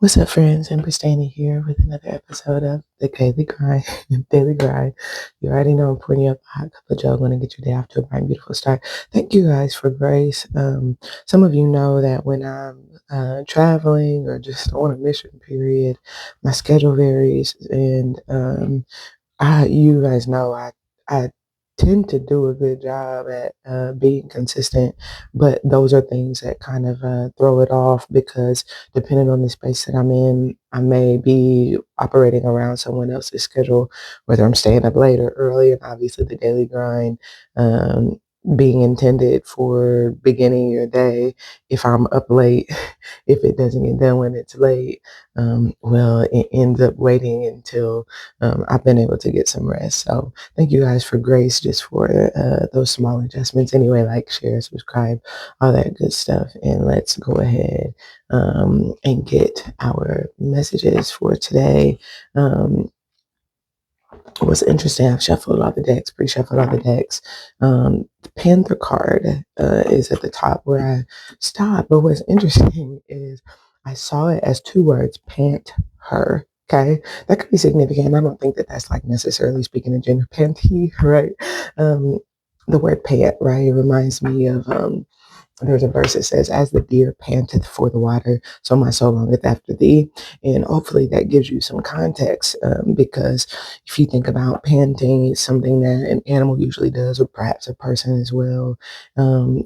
What's up, friends? Empress Dannie here with another episode of the Daily Grind. Daily Grind. You already know I'm pouring you up a hot cup of joe. Going to get your day off to a bright, beautiful start. Thank you guys for grace. Some of you know that when I'm traveling or just on a mission period, my schedule varies, and you guys know I tend to do a good job at being consistent, but those are things that kind of throw it off because depending on the space that I'm in, I may be operating around someone else's schedule, whether I'm staying up late or early, and obviously the daily grind. Um, being intended for beginning your day. If I'm up late, if it doesn't get done when it's late, well, it ends up waiting until I've been able to get some rest. So thank you guys for grace just for those small adjustments. Anyway, like, share, subscribe, all that good stuff. And let's go ahead and get our messages for today. What's interesting, I've shuffled all the decks, pre-shuffled all the decks. The Panther card is at the top where I stopped. But what's interesting is I saw it as two words, pant her. Okay, that could be significant. I don't think that that's like necessarily speaking in gender, panty, right? Um, the word pant, right? It reminds me of there's a verse that says, as the deer panteth for the water, so my soul longeth after thee. And hopefully that gives you some context, because if you think about panting, it's something that an animal usually does, or perhaps a person as well.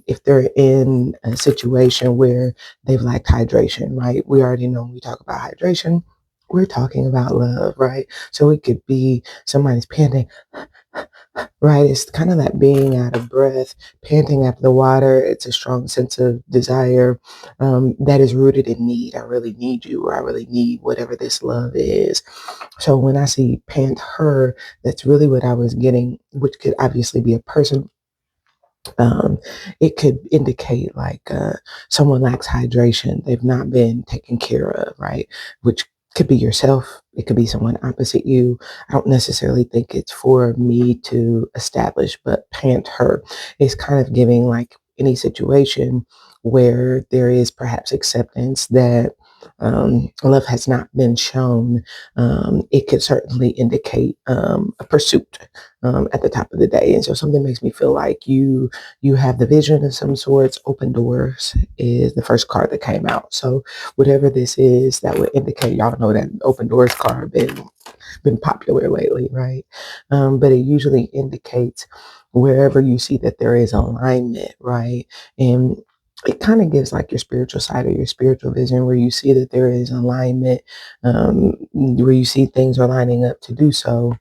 If they're in a situation where they've lacked hydration, right? We already know when we talk about hydration, we're talking about love, right? So it could be somebody's panting, right? It's kind of that being out of breath, panting after the water. It's a strong sense of desire that is rooted in need. I really need you, or I really need whatever this love is. So when I see pant her, that's really what I was getting, which could obviously be a person. Um, it could indicate like someone lacks hydration. They've not been taken care of, right? Which could be yourself. It could be someone opposite you. I don't necessarily think it's for me to establish, but pant her is kind of giving like any situation where there is perhaps acceptance that love has not been shown. It could certainly indicate a pursuit at the top of the day. And so something makes me feel like you have the vision of some sorts. Open doors is the first card that came out. So whatever this is, that would indicate, y'all know that open doors card been popular lately, right? But it usually indicates wherever you see that there is alignment, right? And it kind of gives like your spiritual side or your spiritual vision where you see that there is alignment, where you see things are lining up to do so.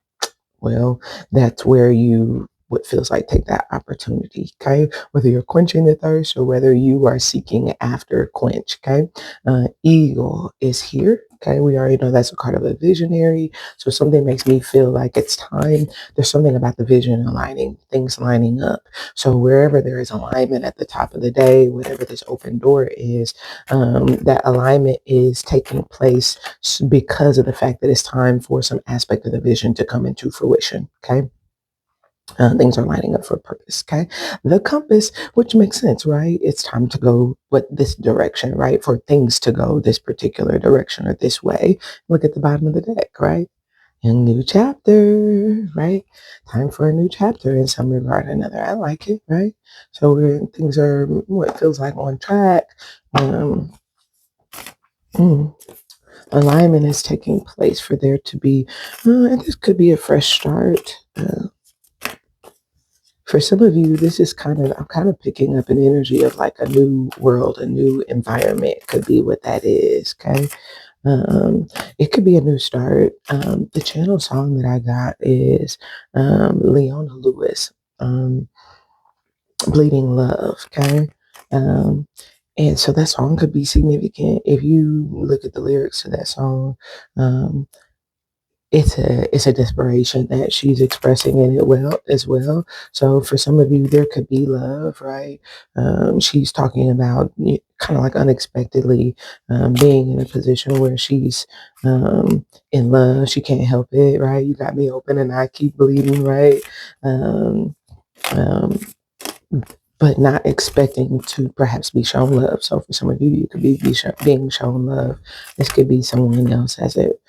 Well, that's where you, what feels like, take that opportunity, okay? Whether you're quenching the thirst or whether you are seeking after quench, okay? Eagle is here, okay? We already know that's a card of a visionary. So something makes me feel like it's time. There's something about the vision aligning, things lining up. So wherever there is alignment at the top of the day, whatever this open door is, that alignment is taking place because of the fact that it's time for some aspect of the vision to come into fruition. Okay. Things are lining up for purpose. Okay. The compass, which makes sense, right? It's time to go this direction, right? For things to go this particular direction or this way. Look at the bottom of the deck, right? A new chapter, right? Time for a new chapter in some regard or another. I like it, right? So things are what feels like on track. Um, mm, Alignment is taking place for there to be, and this could be a fresh start. For some of you, this is I'm kind of picking up an energy of like a new world, a new environment could be what that is. Okay. It could be a new start. The channel song that I got is Leona Lewis, Bleeding Love. Okay. Um, and so that song could be significant. If you look at the lyrics to that song, um, it's a desperation that she's expressing in it well as well. So for some of you, there could be love, right? She's talking about kind of like unexpectedly being in a position where she's in love. She can't help it, right? You got me open and I keep bleeding, right? Um, um, but not expecting to perhaps be shown love. So for some of you, you could being shown love. This could be someone else as it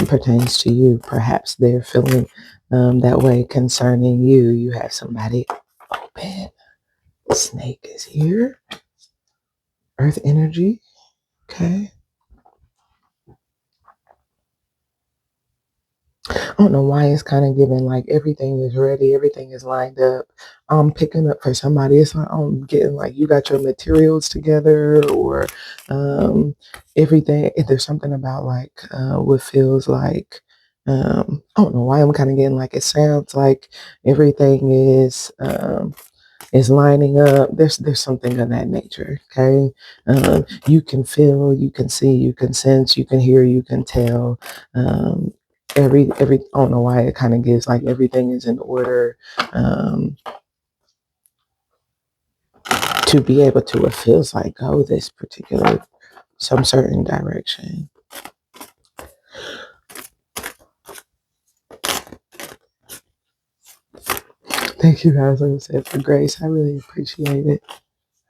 pertains to you. Perhaps they're feeling that way concerning you. You have somebody open. Snake is here. Earth energy. Okay. I don't know why it's kind of giving like everything is ready, everything is lined up. I'm picking up for somebody. It's like I'm getting like you got your materials together, or everything. If there's something about like what feels like I don't know why I'm kind of getting like it sounds like everything is lining up. There's something of that nature. Okay, you can feel, you can see, you can sense, you can hear, you can tell. Um, every I don't know why it kind of gives like everything is in order to be able to it feels like go this particular some certain direction. Thank you guys, like I said, for grace. I really appreciate it.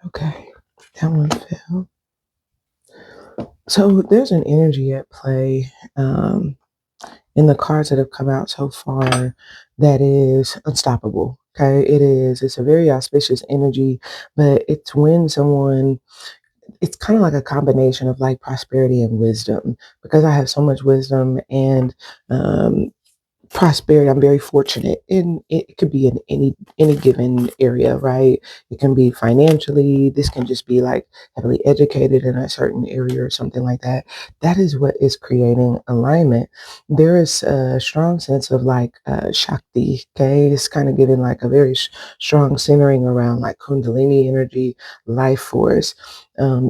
Okay, that one fell. So there's an energy at play in the cards that have come out so far that is unstoppable. Okay, it is. It's a very auspicious energy, but it's when someone it's kind of like a combination of like prosperity and wisdom because I have so much wisdom and um, prosperity. I'm very fortunate, and it could be in any given area, right? It can be financially. This can just be like heavily educated in a certain area or something like that. That is what is creating alignment. There is a strong sense of like Shakti. Okay, it's kind of giving like a very strong centering around like Kundalini energy, life force.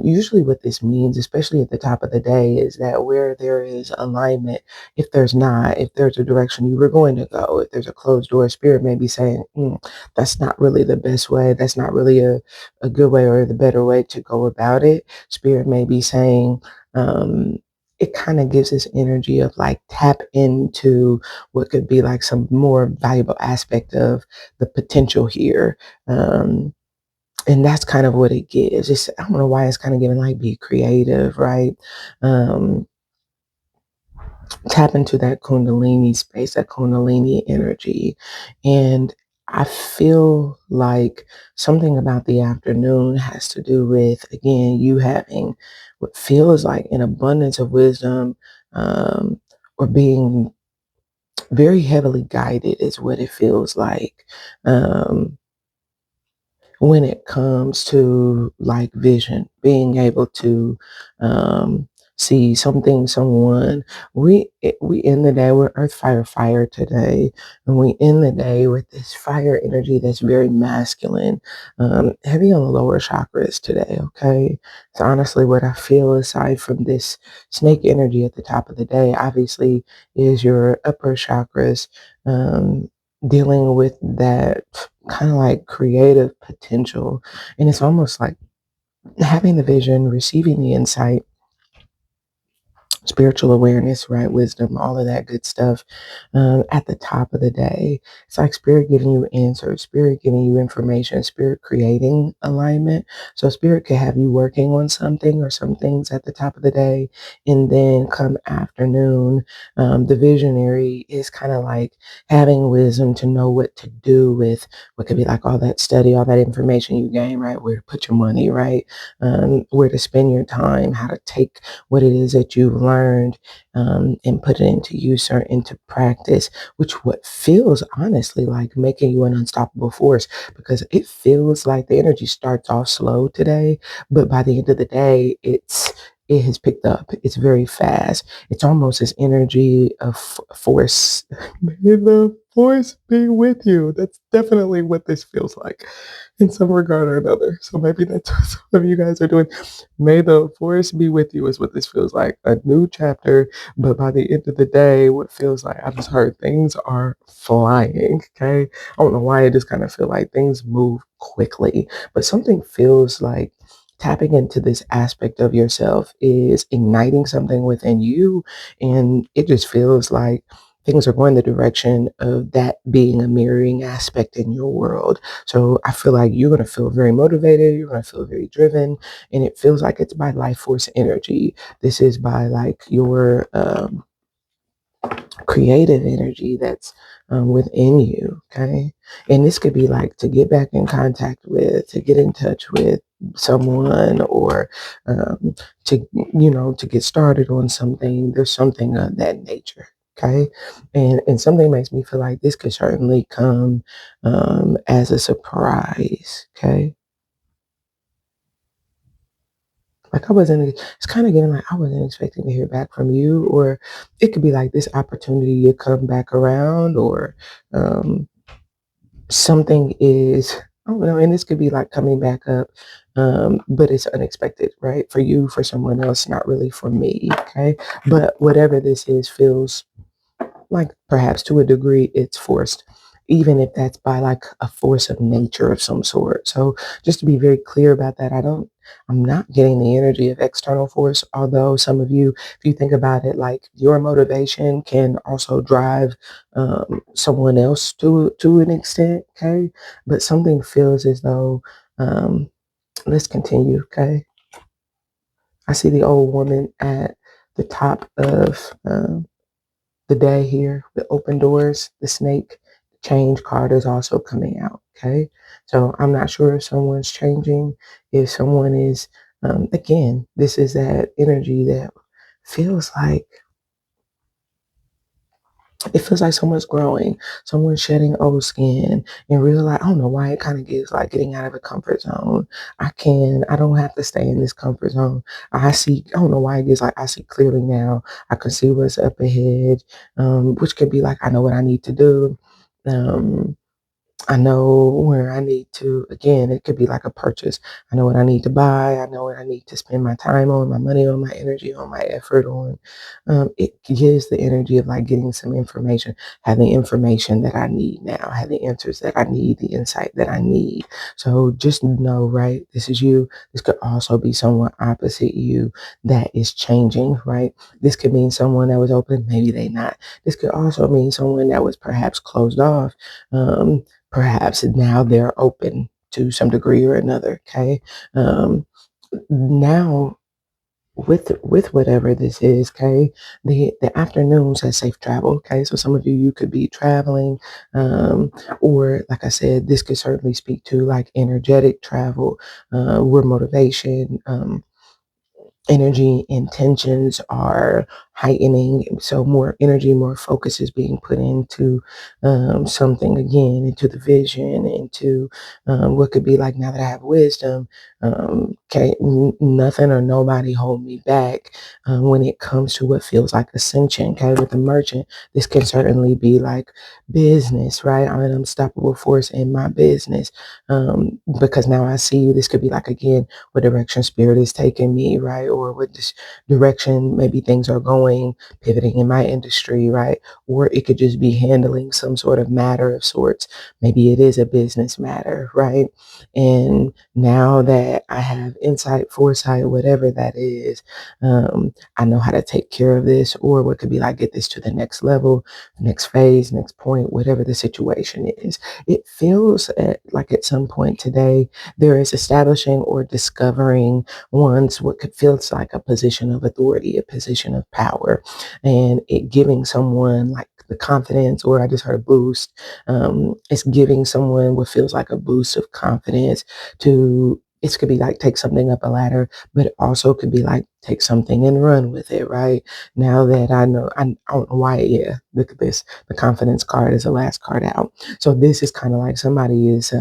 Usually, what this means, especially at the top of the day, is that where there is alignment, if there's not, if there's a direction you were going to go, if there's a closed door, spirit may be saying, that's not really the best way. That's not really a good way or the better way to go about it. Spirit may be saying, it kind of gives this energy of like tap into what could be like some more valuable aspect of the potential here. And that's kind of what it gives. I don't know why it's kind of giving like be creative, right? Um, Tap into that Kundalini space, that Kundalini energy. And I feel like something about the afternoon has to do with, again, you having what feels like an abundance of wisdom or being very heavily guided, is what it feels like. When it comes to like vision, being able to see something, someone. We end the day with Earth, Fire, Fire today, and we end the day with this fire energy that's very masculine, heavy on the lower chakras today. Okay, it's honestly what I feel. Aside from this snake energy at the top of the day, obviously is your upper chakras. Dealing with that kind of like creative potential. And it's almost like having the vision, receiving the insight, spiritual awareness, right? Wisdom, all of that good stuff at the top of the day. It's like spirit giving you answers, spirit giving you information, spirit creating alignment. So spirit could have you working on something or some things at the top of the day. And then come afternoon, the visionary is kind of like having wisdom to know what to do with what could be like all that study, all that information you gain, right? Where to put your money, right? Where to spend your time, how to take what it is that you've learned and put it into use or into practice, which what feels honestly like making you an unstoppable force because it feels like the energy starts off slow today, but by the end of the day, it has picked up. It's very fast. It's almost this energy of force. May the force be with you. That's definitely what this feels like in some regard or another. So maybe that's what some of you guys are doing. May the force be with you is what this feels like. A new chapter, but by the end of the day, what feels like I just heard things are flying. Okay. I don't know why I just kind of feel like things move quickly, but something feels like tapping into this aspect of yourself is igniting something within you. And it just feels like things are going the direction of that being a mirroring aspect in your world. So I feel like you're going to feel very motivated, you're going to feel very driven, and it feels like it's by life force energy. This is by like your creative energy that's within you. Okay. And this could be like to get back in contact with, to get in touch with someone, or to, to get started on something. There's something of that nature. Okay. And something makes me feel like this could certainly come as a surprise. Okay. Like I wasn't, it's kind of getting like I wasn't expecting to hear back from you, or it could be like this opportunity to come back around, or um, something is, I don't know, and this could be like coming back up, but it's unexpected, right? For you, for someone else, not really for me, okay? But whatever this is feels like perhaps to a degree it's forced, even if that's by like a force of nature of some sort. So just to be very clear about that, I'm not getting the energy of external force, although some of you, if you think about it, like your motivation can also drive someone else to an extent. Okay. But something feels as though, um, let's continue. Okay. I see the old woman at the top of the day here, the open doors, the snake, the change card is also coming out. Okay. So I'm not sure if someone's changing, if someone is, again, this is that energy that feels like, it feels like someone's growing, someone's shedding old skin and realize, I don't know why it kind of gives like getting out of a comfort zone. I don't have to stay in this comfort zone. I don't know why it gives like, I see clearly now. I can see what's up ahead, which could be like, I know what I need to do. Um, I know where I need to, again, it could be like a purchase. I know what I need to buy. I know what I need to spend my time on, my money on, my energy on, my effort on. It gives the energy of like getting some information, have the information that I need now, have the answers that I need, the insight that I need. So just know, right? This is you. This could also be someone opposite you that is changing, right? This could mean someone that was open, maybe they not. This could also mean someone that was perhaps closed off. Perhaps now they're open to some degree or another. Okay. Now with whatever this is, okay, the afternoons has safe travel. Okay. So some of you could be traveling, or like I said, this could certainly speak to like energetic travel, where motivation, energy intentions are heightening, so more energy, more focus is being put into something, again, into the vision, into what could be like, now that I have wisdom, okay, nothing or nobody hold me back when it comes to what feels like ascension. Okay, with the merchant, this can certainly be like business, right? I'm an unstoppable force in my business, because now I see you. This could be like, again, what direction spirit is taking me, right? Or what this direction maybe things are going, pivoting in my industry, right? Or it could just be handling some sort of matter of sorts. Maybe it is a business matter, right? And now that I have insight, foresight, whatever that is, I know how to take care of this, or what could be like, get this to the next level, next phase, next point, whatever the situation is. It feels like at some point today, there is establishing or discovering one's what could feels like a position of authority, a position of power, and it giving someone like the confidence, or I just heard a boost. It's giving someone what feels like a boost of confidence to. It could be like take something up a ladder, but it also could be like take something and run with it, right? Now that I know, I don't know why, yeah, look at this. The confidence card is the last card out. So this is kind of like somebody is,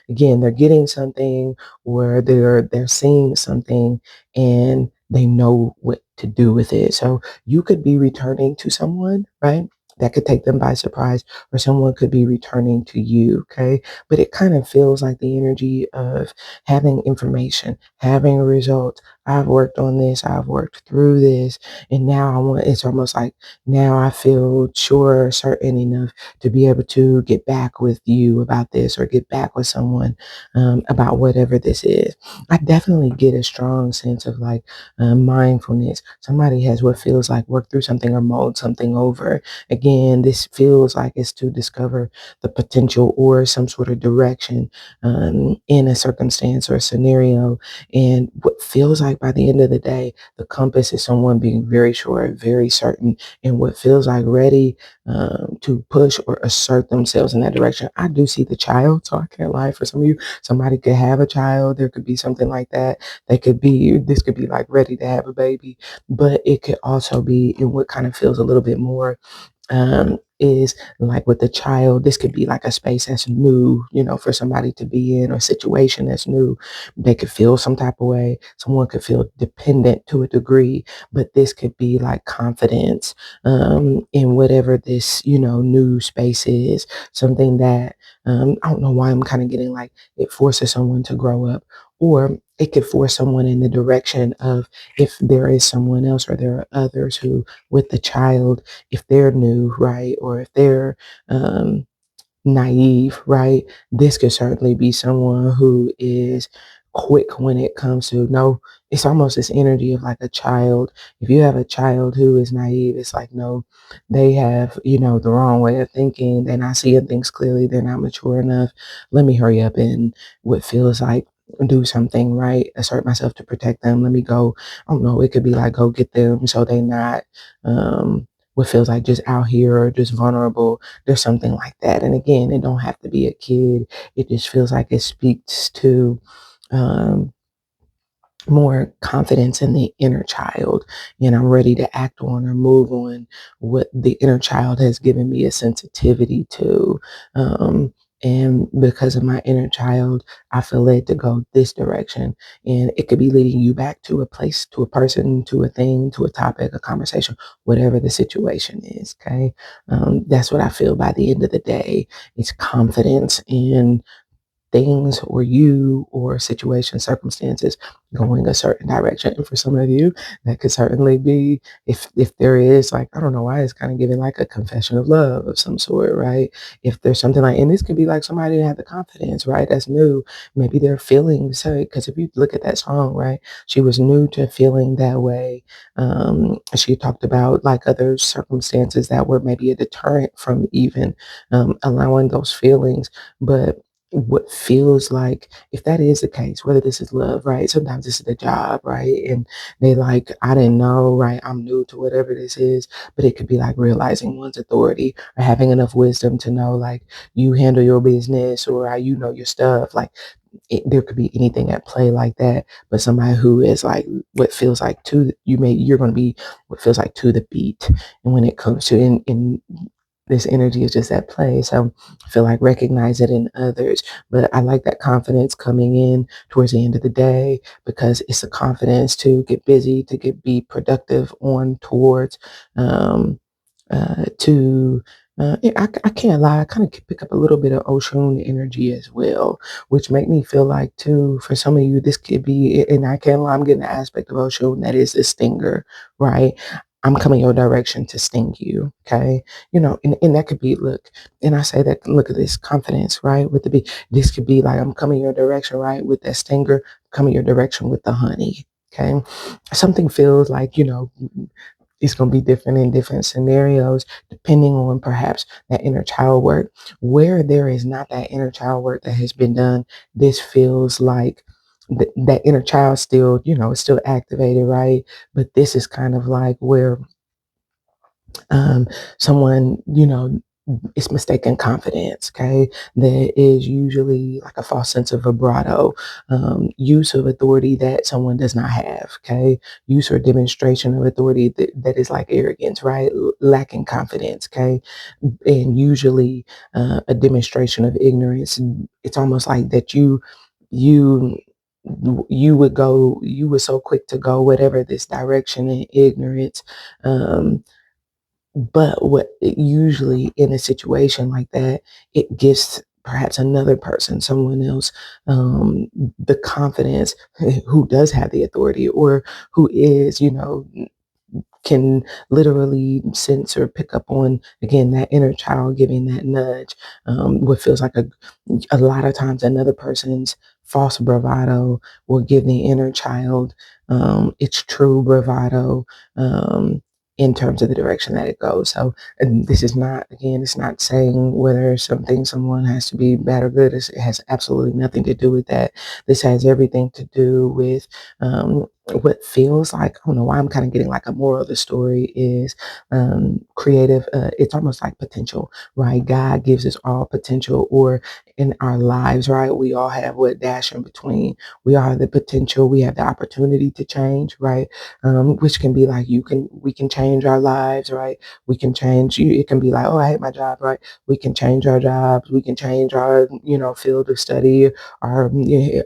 again, they're getting something, or they're seeing something, and they know what to do with it. So you could be returning to someone, right? That could take them by surprise, or someone could be returning to you. Okay. But it kind of feels like the energy of having information, having results. I've worked on this, I've worked through this, and now it's almost like now I feel sure, certain enough to be able to get back with you about this, or get back with someone about whatever this is. I definitely get a strong sense of like mindfulness. Somebody has what feels like worked through something or mulled something over. Again, again, this feels like it's to discover the potential or some sort of direction in a circumstance or a scenario. And what feels like by the end of the day, the compass is someone being very sure, very certain, and what feels like ready to push or assert themselves in that direction. I do see the child, so I can't lie. For some of you, somebody could have a child. There could be something like that. This could be like ready to have a baby, but it could also be in what kind of feels a little bit more is like with the child, this could be like a space that's new, for somebody to be in, or a situation that's new. They could feel some type of way. Someone could feel dependent to a degree, but this could be like confidence in whatever this, new space is. Something that I don't know why I'm kind of getting like it forces someone to grow up, or it could force someone in the direction of if there is someone else or there are others who, with the child, if they're new, right, or if they're um, naive, right, this could certainly be someone who is quick when it comes to no. It's almost this energy of like a child. If you have a child who is naive, it's like no, they have the wrong way of thinking. They're not seeing things clearly. They're not mature enough. Let me hurry up and what feels like do something, right, assert myself to protect them. Let me go. I don't know, it could be like go get them so they not what feels like just out here or just vulnerable. There's something like that. And again, it don't have to be a kid. It just feels like it speaks to um, more confidence in the inner child. And I'm ready to act on or move on what the inner child has given me a sensitivity to. And because of my inner child, I feel led to go this direction. And it could be leading you back to a place, to a person, to a thing, to a topic, a conversation, whatever the situation is. Okay. That's what I feel by the end of the day. It's confidence in things or you or situation circumstances going a certain direction. And for some of you, that could certainly be if there is like, I don't know why it's kind of giving like a confession of love of some sort, right? If there's something like, and this could be like somebody that had the confidence, right, that's new. Maybe they're feeling so, because if you look at that song, right, she was new to feeling that way. She talked about like other circumstances that were maybe a deterrent from even allowing those feelings. But what feels like, if that is the case, whether this is love, right? Sometimes this is the job, right? And they like, I didn't know, right? I'm new to whatever this is, but it could be like realizing one's authority or having enough wisdom to know, like, you handle your business or how you know your stuff. Like, there could be anything at play like that, but somebody who is like what feels like you're going to be what feels like to the beat. And when it comes to in this energy is just at play. So I feel like recognize it in others. But I like that confidence coming in towards the end of the day, because it's the confidence to get busy, to be productive on towards, to I can't lie, I kind of pick up a little bit of Oshun energy as well, which make me feel like too, for some of you, this could be, and I can't lie, I'm getting an aspect of Oshun that is the stinger, right? I'm coming your direction to sting you, okay? And that could be, look, and I say that, look at this confidence, right? With the B, this could be like, I'm coming your direction, right? With that stinger, coming your direction with the honey, okay? Something feels like, it's going to be different in different scenarios, depending on perhaps that inner child work. Where there is not that inner child work that has been done, this feels like that inner child still, is still activated, right? But this is kind of like where um, someone, it's mistaken confidence, okay? There is usually like a false sense of vibrato, use of authority that someone does not have, okay? Use or demonstration of authority that is like arrogance, right? Lacking confidence, okay? And usually a demonstration of ignorance. It's almost like that you you were so quick to go whatever this direction in ignorance. But what usually in a situation like that, it gives perhaps another person, someone else, the confidence who does have the authority, or who is, can literally sense or pick up on, again, that inner child giving that nudge. What feels like a lot of times another person's false bravado will give the inner child its true bravado. in terms of the direction that it goes. So, and this is not, again, it's not saying whether something someone has to be bad or good. It has absolutely nothing to do with that. This has everything to do with what feels like, I don't know why I'm kind of getting like a moral of the story is creative. It's almost like potential, right? God gives us all potential, or in our lives, right? We all have what dash in between. We all have the potential. We have the opportunity to change, right? Which can be like we can change our lives, right? We can change. It can be like, oh, I hate my job, right? We can change our jobs. We can change our, field of study. Or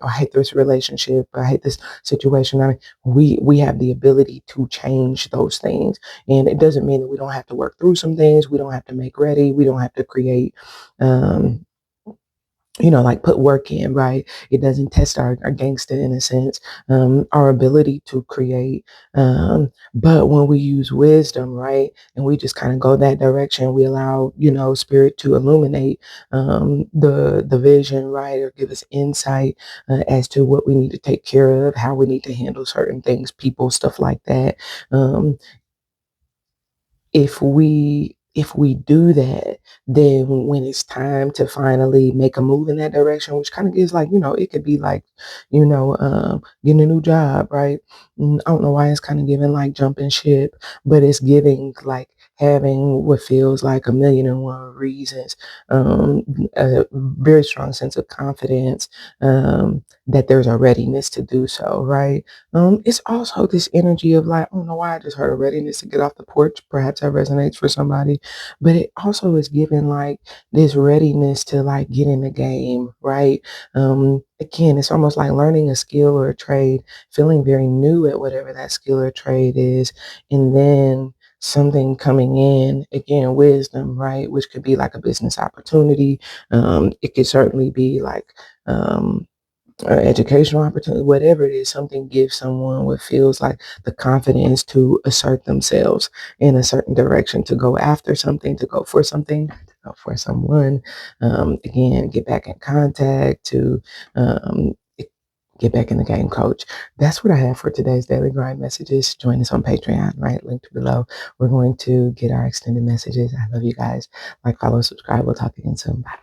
I hate this relationship. I hate this situation. I mean, we have the ability to change those things, and it doesn't mean that we don't have to work through some things. We don't have to make ready. We don't have to create. Um, like put work in, right? It doesn't test our gangster in a sense, our ability to create. But when we use wisdom, right, and we just kind of go that direction, we allow, spirit to illuminate the vision, right, or give us insight as to what we need to take care of, how we need to handle certain things, people, stuff like that. Um, if we do that, then when it's time to finally make a move in that direction, which kind of gives like, it could be like, getting a new job, right? I don't know why it's kind of giving like jumping ship, but it's giving like having what feels like a million and one reasons, a very strong sense of confidence, that there's a readiness to do so, right? It's also this energy of like, I don't know why I just heard a readiness to get off the porch. Perhaps that resonates for somebody, but it also is given like this readiness to like get in the game, right? Again, it's almost like learning a skill or a trade, feeling very new at whatever that skill or trade is, and then something coming in, again, wisdom, right? Which could be like a business opportunity. It could certainly be like, educational opportunity, whatever it is, something gives someone what feels like the confidence to assert themselves in a certain direction, to go after something, to go for something, to go for someone. Again, get back in contact, to um, get back in the game, coach. That's what I have for today's Daily Grind messages. Join us on Patreon, right? Linked below. We're going to get our extended messages. I love you guys. Like, follow, subscribe. We'll talk again soon. Bye.